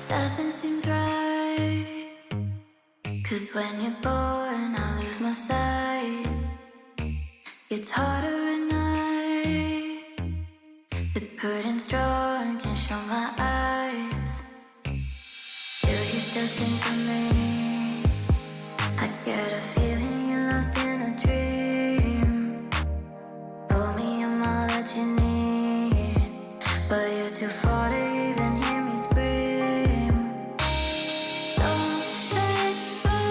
Nothing seems right, 'cause when you're born I lose my sight. It's harder at night. The curtain's drawn, can't show my eyes. Do you still think of me? I get a feeling you're lost in a dream. Told me I'm all that you need, but you're too far to even hear me scream. Don't let go,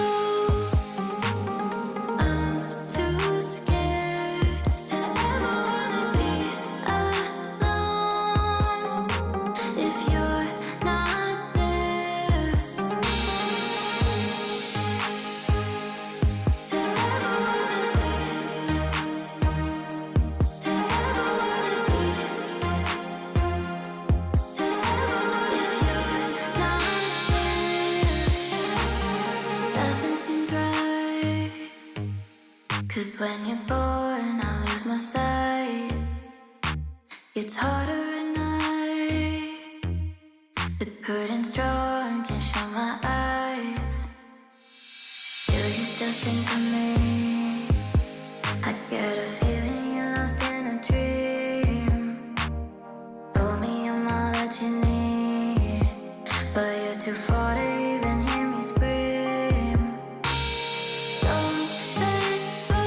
I'm too scared to ever wanna be alone. If you're not there, to ever wanna be, to ever wanna be, to ever wanna. If you're not there, nothing seems right. 'Cause when you're born I lose my sight. It's harder at night. The curtain's drawn, can't show my eyes. Do you still think of me? I get a feeling you're lost in a dream. Told me I'm all that you need, but you're too far to even hear me scream. Don't let go,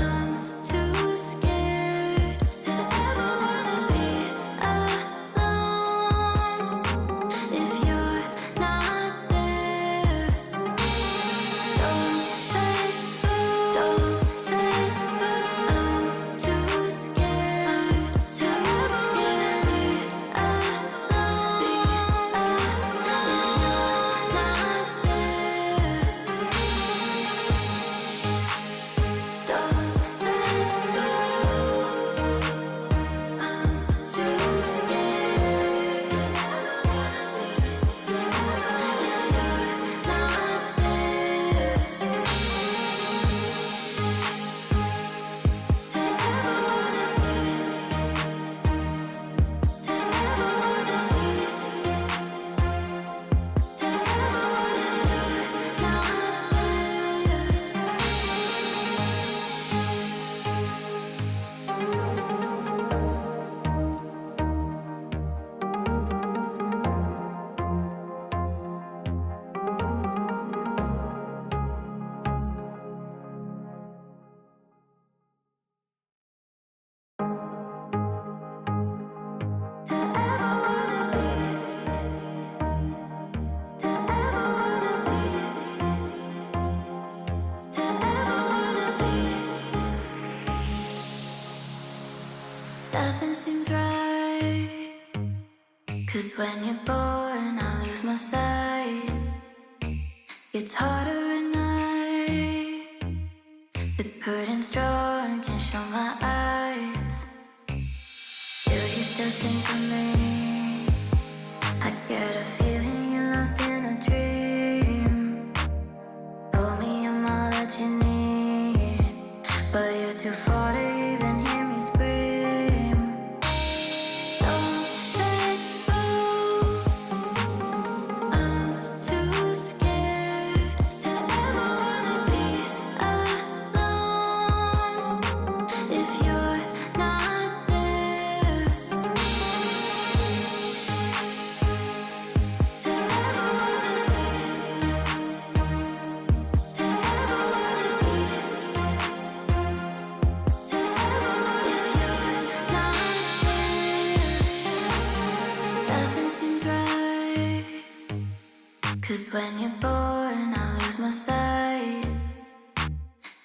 I'm too scared to ever wanna be alone. If you're not there, don't let go, don't let go. I'm too scared to be alone. If you're not there, don't let go. I'm too scared to ever wanna be. If you're not there, to ever wanna be, to ever wanna be, to ever wanna. If you're not nothing seems right. 'Cause when you're born I lose my sight. It's harder at night. The curtain's drawn, can't show my eyes. Do you still think of me? I get a feeling you're lost in a dream. Told me I'm all that you need, but you're too far to even hear me scream. Don't let go, I'm too scared to ever wanna be alone. If you're not there, to ever wanna be, to ever wanna be, to ever wanna. If you're not there, nothing seems right. 'Cause when you're born I lose my sight.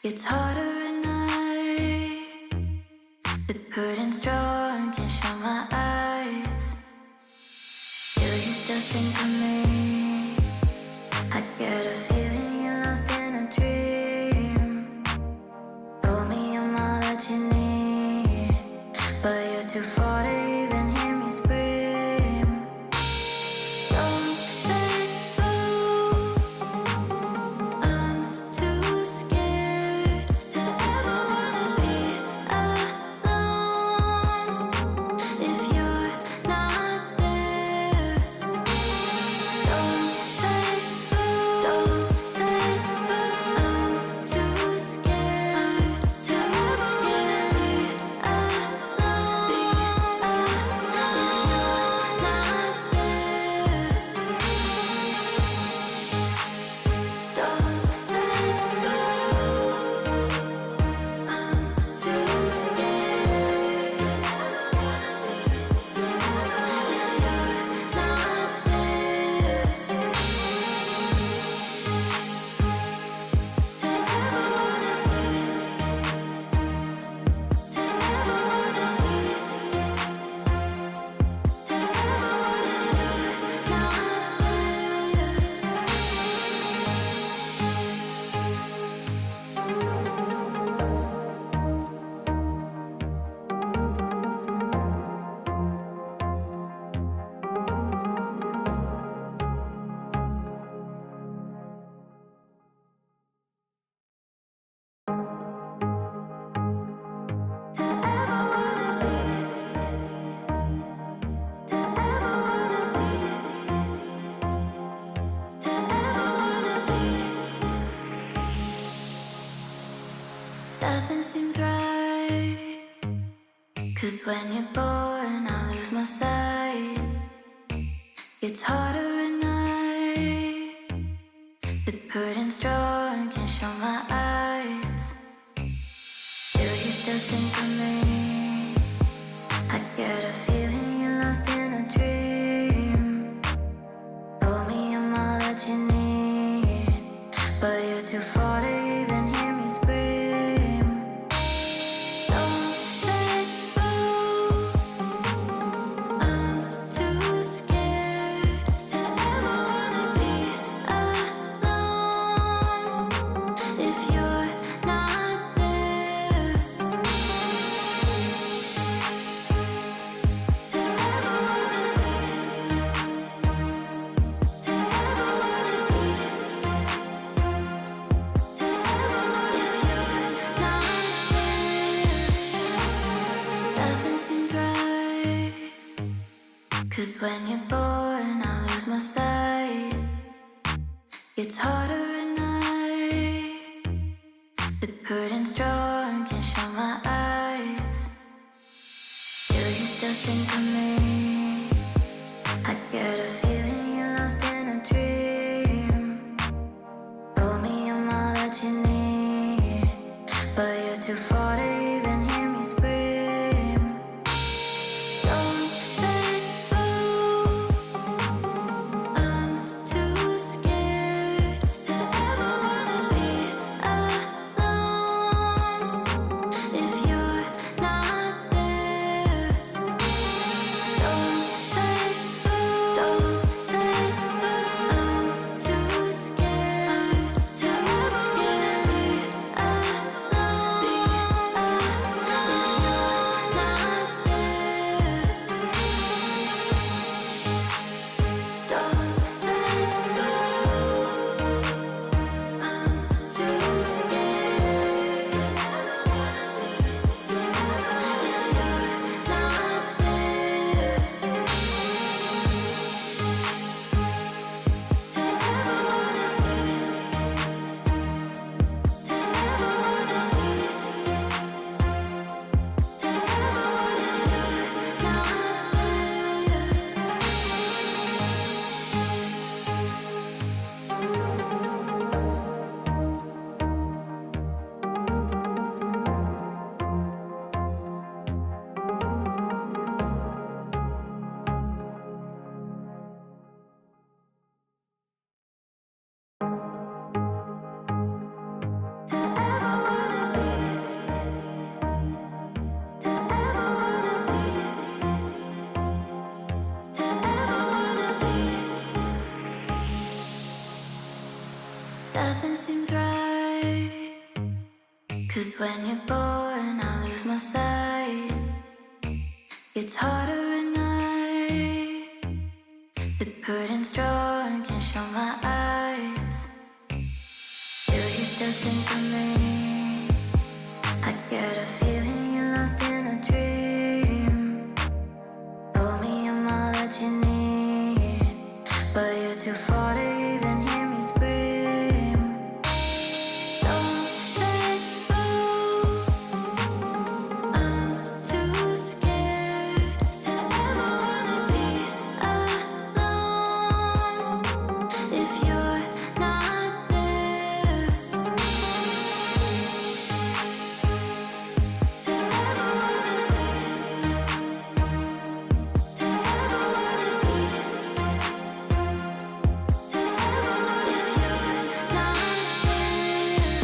It's harder at night. The curtain's drawn, can't show my eyes. Do you still think of me? I get a feeling you're lost in a dream. Told me I'm all that you need, but you're too far to even hear me scream. Don't let go, I'm too scared to ever wanna be alone. If you're not there, 'Cause when you're gone, I lose my sight. It's harder at night. The curtain's drawn, can't show my eyes. Do you still think of me? I get a feeling you're lost in a dream. Told me I'm all that you need, but you're too far to even hear me scream. Don't let go, I'm too scared to ever wanna be alone. If you're not there, to ever wanna be, to ever wanna be, to ever, if you're not there, nothing seems right. 'Cause when you're gone, I lose my sight. It's harder at night. The curtain's drawn, can't show my eyes. Do you still think of me? I get a feeling you're lost in a dream. Told me I'm all that you need, but you're too far to even hear me scream. Don't let go, I'm too scared to ever wanna be alone. If you're not there, don't let go, don't let go. I'm too scared to be alone. If you're not there, don't let go. I'm too scared to ever wanna be. If you're not there, to ever wanna be, to ever wanna be, to ever, if you're not there. To ever wanna be, to ever wanna be, to ever wanna be. Nothing seems right. 'Cause when you're gone, I lose my sight. It's harder at night. The curtain's drawn, can't show my eyes. Do you still think of me? I get a feeling you're lost in a dream. Told me I'm all that you need, but you're too far to even hear me scream. Don't let go, I'm too scared to ever wanna be alone. If you're not there, to ever wanna be, to ever wanna be, to ever, if you're not there,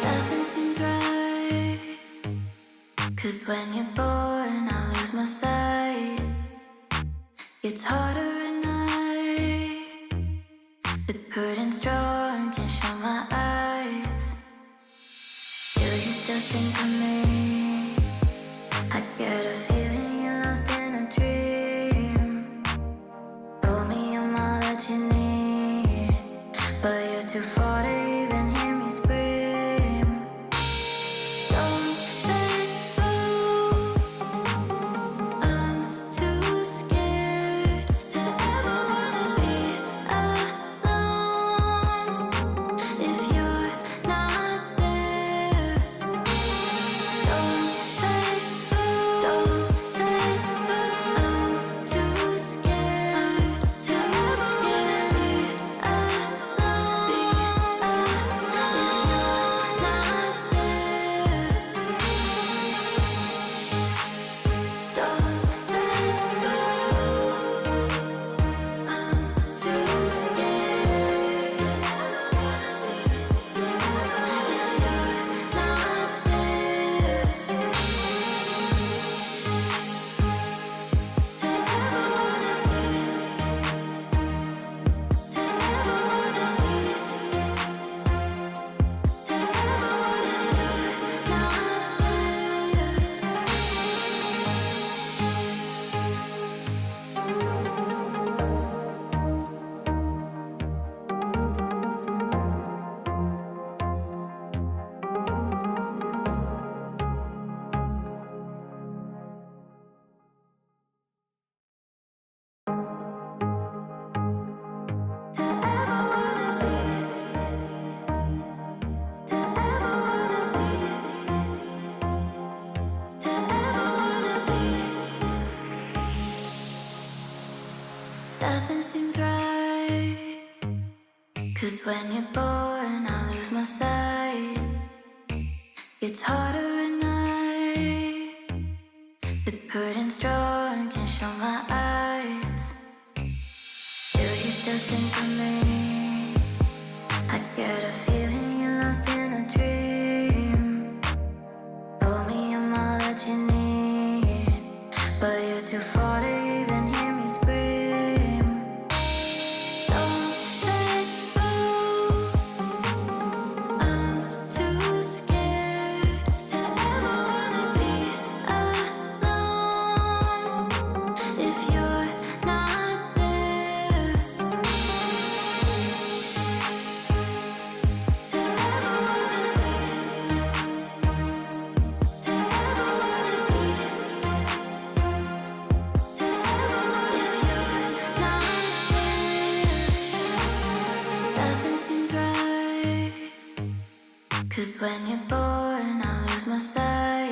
nothing seems right. 'Cause when you're gone, I lose my sight. It's harder at night. The curtain's drawn, can't show my eyes. Do you still think of me? I get a feeling you're lost in a dream. Told me I'm all that you need, but you're too far to even hear me scream. Don't let go, I'm too scared to ever wanna be alone. If you're not there, Nothing seems right. 'Cause when you're gone, I lose my sight. It's harder at night. The curtain's drawn, can't show my eyes. Do you still think of me? I get a feeling you're lost in a dream. Told me I'm all that you need, but you're too far to even hear me scream. Don't let go. I'm too scared to ever wanna be alone if you're not there. To ever wanna be, to ever wanna be, to ever if you're not there. Nothing seems right. 'Cause when you're gone, I lose my sight.